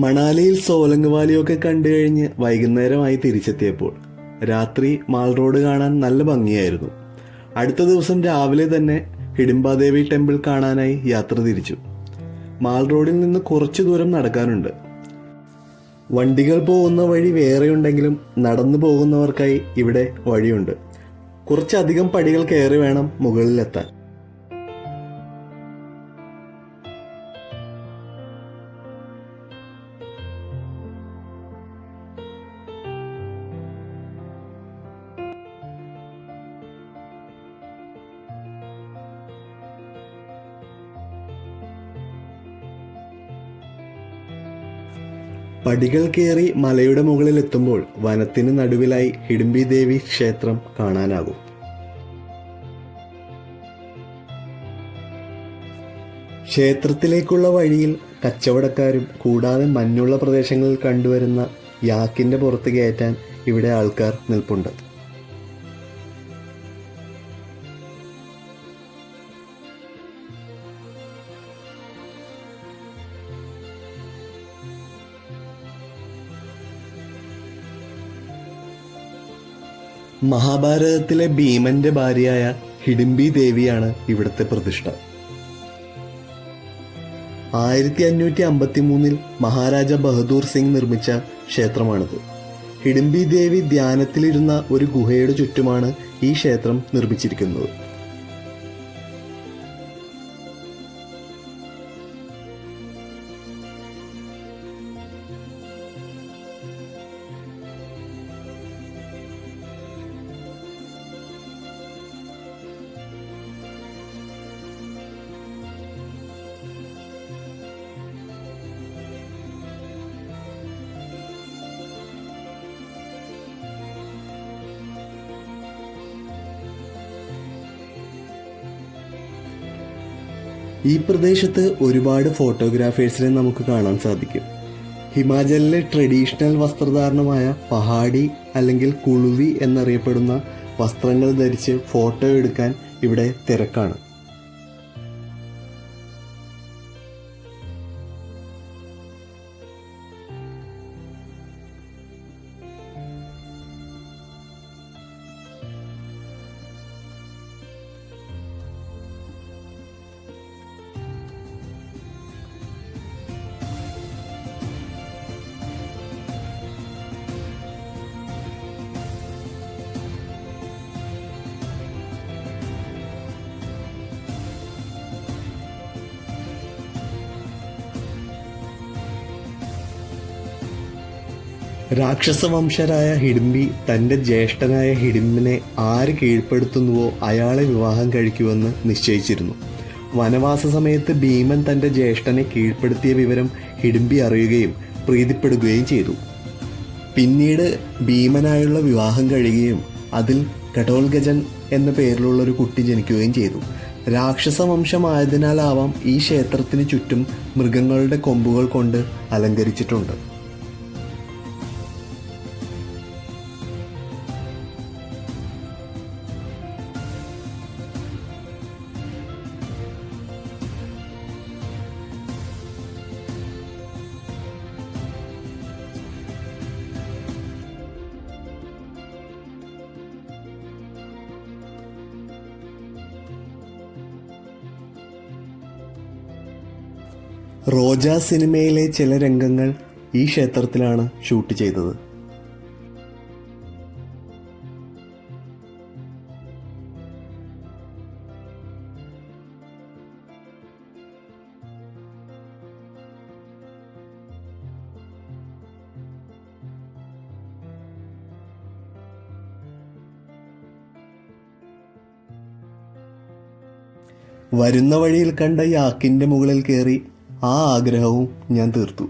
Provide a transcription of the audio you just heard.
മണാലിയിൽ സോലങ് വാലിയൊക്കെ കണ്ടു കഴിഞ്ഞ് വൈകുന്നേരമായി തിരിച്ചെത്തിയപ്പോൾ രാത്രി മാൾ റോഡ് കാണാൻ നല്ല ഭംഗിയായിരുന്നു. അടുത്ത ദിവസം രാവിലെ തന്നെ ഹിഡിംബാദേവി ടെമ്പിൾ കാണാനായി യാത്ര തിരിച്ചു. മാൾ റോഡിൽ നിന്ന് കുറച്ചു ദൂരം നടക്കാനുണ്ട്. വണ്ടികൾ പോകുന്ന വഴി വേറെയുണ്ടെങ്കിലും നടന്നു പോകുന്നവർക്കായി ഇവിടെ വഴിയുണ്ട്. കുറച്ചധികം പടികൾ കയറി വേണം മുകളിലെത്താൻ. പടികൾ കയറി മലയുടെ മുകളിലെത്തുമ്പോൾ വനത്തിന് നടുവിലായി ഹിഡിംബി ദേവി ക്ഷേത്രം കാണാനാകും. ക്ഷേത്രത്തിലേക്കുള്ള വഴിയിൽ കച്ചവടക്കാരും കൂടാതെ മഞ്ഞുള്ള പ്രദേശങ്ങളിൽ കണ്ടുവരുന്ന യാക്കിന്റെ പുറത്ത് കയറ്റാൻ ഇവിടെ ആൾക്കാർ നിൽപ്പുണ്ട്. മഹാഭാരതത്തിലെ ഭീമന്റെ ഭാര്യയായ ഹിഡിംബി ദേവിയാണ് ഇവിടുത്തെ പ്രതിഷ്ഠ. 1553 മഹാരാജ ബഹദൂർ സിംഗ് നിർമ്മിച്ച ക്ഷേത്രമാണിത്. ഹിഡിംബി ദേവി ധ്യാനത്തിലിരുന്ന ഒരു ഗുഹയുടെ ചുറ്റുമാണ് ഈ ക്ഷേത്രം നിർമ്മിച്ചിരിക്കുന്നത്. ഈ പ്രദേശത്ത് ഒരുപാട് ഫോട്ടോഗ്രാഫേഴ്സിനെ നമുക്ക് കാണാൻ സാധിക്കും. ഹിമാചലിലെ ട്രഡീഷണൽ വസ്ത്രധാരണമായ പഹാഡി അല്ലെങ്കിൽ കുളുവി എന്നറിയപ്പെടുന്ന വസ്ത്രങ്ങൾ ധരിച്ച് ഫോട്ടോ എടുക്കാൻ ഇവിടെ തിരക്കാണ്. രാക്ഷസവംശരായ ഹിഡിംബി തൻ്റെ ജ്യേഷ്ഠനായ ഹിഡിംബിനെ ആര് കീഴ്പ്പെടുത്തുന്നുവോ അയാളെ വിവാഹം കഴിക്കുമെന്ന് നിശ്ചയിച്ചിരുന്നു. വനവാസ സമയത്ത് ഭീമൻ തൻ്റെ ജ്യേഷ്ഠനെ കീഴ്പ്പെടുത്തിയ വിവരം ഹിഡിംബി അറിയുകയും പ്രീതിപ്പെടുകയും ചെയ്തു. പിന്നീട് ഭീമനായുള്ള വിവാഹം കഴിയുകയും അതിൽ ഘടോൽഗജൻ എന്ന പേരിലുള്ള ഒരു കുട്ടി ജനിക്കുകയും ചെയ്തു. രാക്ഷസവംശമായതിനാലാവാം ഈ ക്ഷേത്രത്തിന് ചുറ്റും മൃഗങ്ങളുടെ കൊമ്പുകൾ കൊണ്ട് അലങ്കരിച്ചിട്ടുണ്ട്. റോജ സിനിമയിലെ ചില രംഗങ്ങൾ ഈ ക്ഷേത്രത്തിലാണ് ഷൂട്ട് ചെയ്തത്. വരുന്ന വഴിയിൽ കണ്ട യാക്കിന്റെ മുകളിൽ കയറി ആ ആഗ്രഹവും ഞാൻ തീർത്തു.